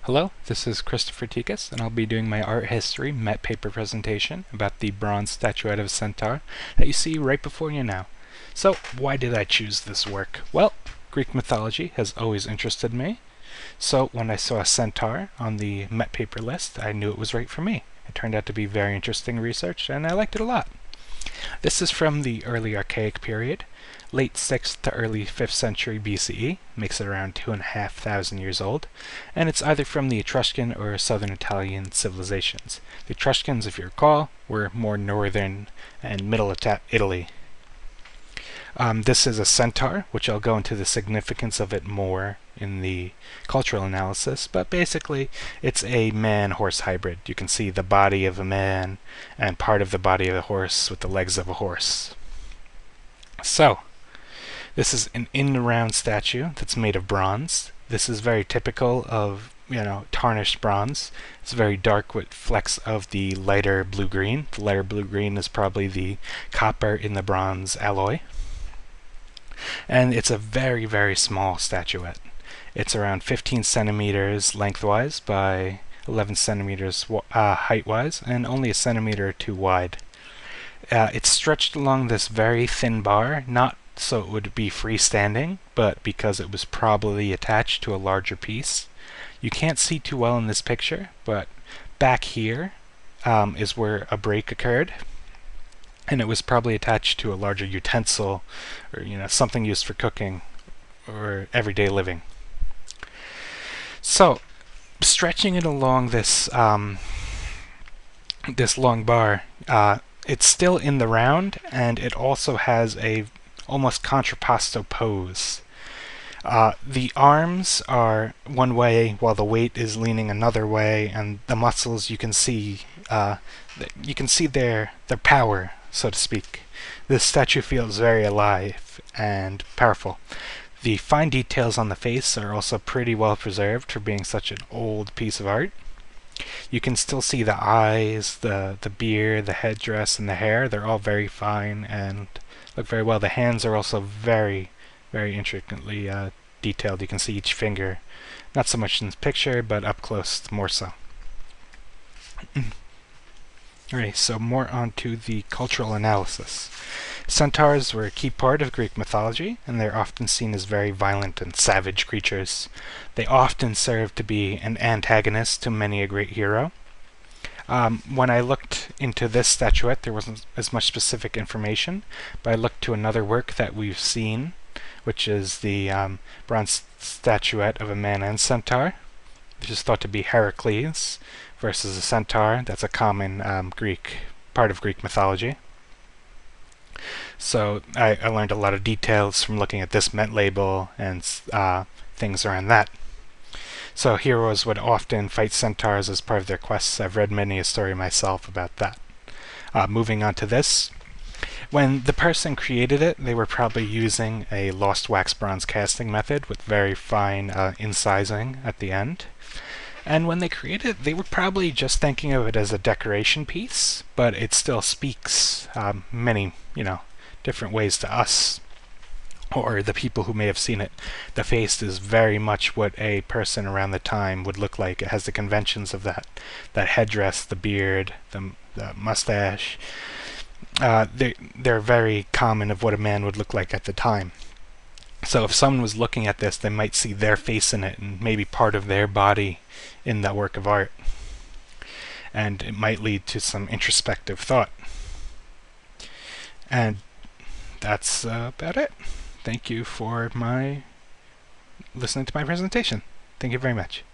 Hello, this is Christopher Tikas, and I'll be doing my art history Met paper presentation about the bronze statuette of a centaur that you see right before you now. So, why did I choose this work? Well, Greek mythology has always interested me, so when I saw a centaur on the Met paper list, I knew it was right for me. It turned out to be very interesting research, and I liked it a lot. This is from the early Archaic period, late 6th to early 5th century BCE, makes it around 2,500 years old, and it's either from the Etruscan or southern Italian civilizations. The Etruscans, if you recall, were more northern and middle Italy. This is a centaur, which I'll go into the significance of it more in the cultural analysis, but basically it's a man-horse hybrid. You can see the body of a man and part of the body of a horse with the legs of a horse. So, this is an in-round statue that's made of bronze. This is very typical of, tarnished bronze. It's very dark with flecks of the lighter blue-green. The lighter blue-green is probably the copper in the bronze alloy. And it's a very, very small statuette. It's around 15 centimeters lengthwise by 11 centimeters height-wise, and only a centimeter or two wide. It's stretched along this very thin bar, not so it would be freestanding, but because it was probably attached to a larger piece. You can't see too well in this picture, but back here is where a break occurred, and it was probably attached to a larger utensil, or something used for cooking or everyday living. So, stretching it along this this long bar, it's still in the round, and it also has a almost contrapposto pose. The arms are one way while the weight is leaning another way, and the muscles you can see their power, so to speak. This statue feels very alive and powerful. The fine details on the face are also pretty well preserved for being such an old piece of art. You can still see the eyes, the beard, the headdress, and the hair. They're all very fine and look very well. The hands are also very, very intricately detailed. You can see each finger, not so much in this picture, but up close more so. Alright, so more on to the cultural analysis. Centaurs were a key part of Greek mythology, and they're often seen as very violent and savage creatures. They often serve to be an antagonist to many a great hero. When I looked into this statuette, there wasn't as much specific information, but I looked to another work that we've seen, which is the bronze statuette of a man and centaur, which is thought to be Heracles versus a centaur. That's a common part of Greek mythology. So I learned a lot of details from looking at this Met label and things around that. So heroes would often fight centaurs as part of their quests. I've read many a story myself about that. Moving on to this. When the person created it, they were probably using a lost wax bronze casting method with very fine incising at the end. And when they created it, they were probably just thinking of it as a decoration piece, but it still speaks many, different ways to us, or the people who may have seen it. The face is very much what a person around the time would look like. It has the conventions of that headdress, the beard, the mustache. They're very common of what a man would look like at the time. So if someone was looking at this, they might see their face in it and maybe part of their body in that work of art. And it might lead to some introspective thought. And that's about it. Thank you for listening to my presentation. Thank you very much.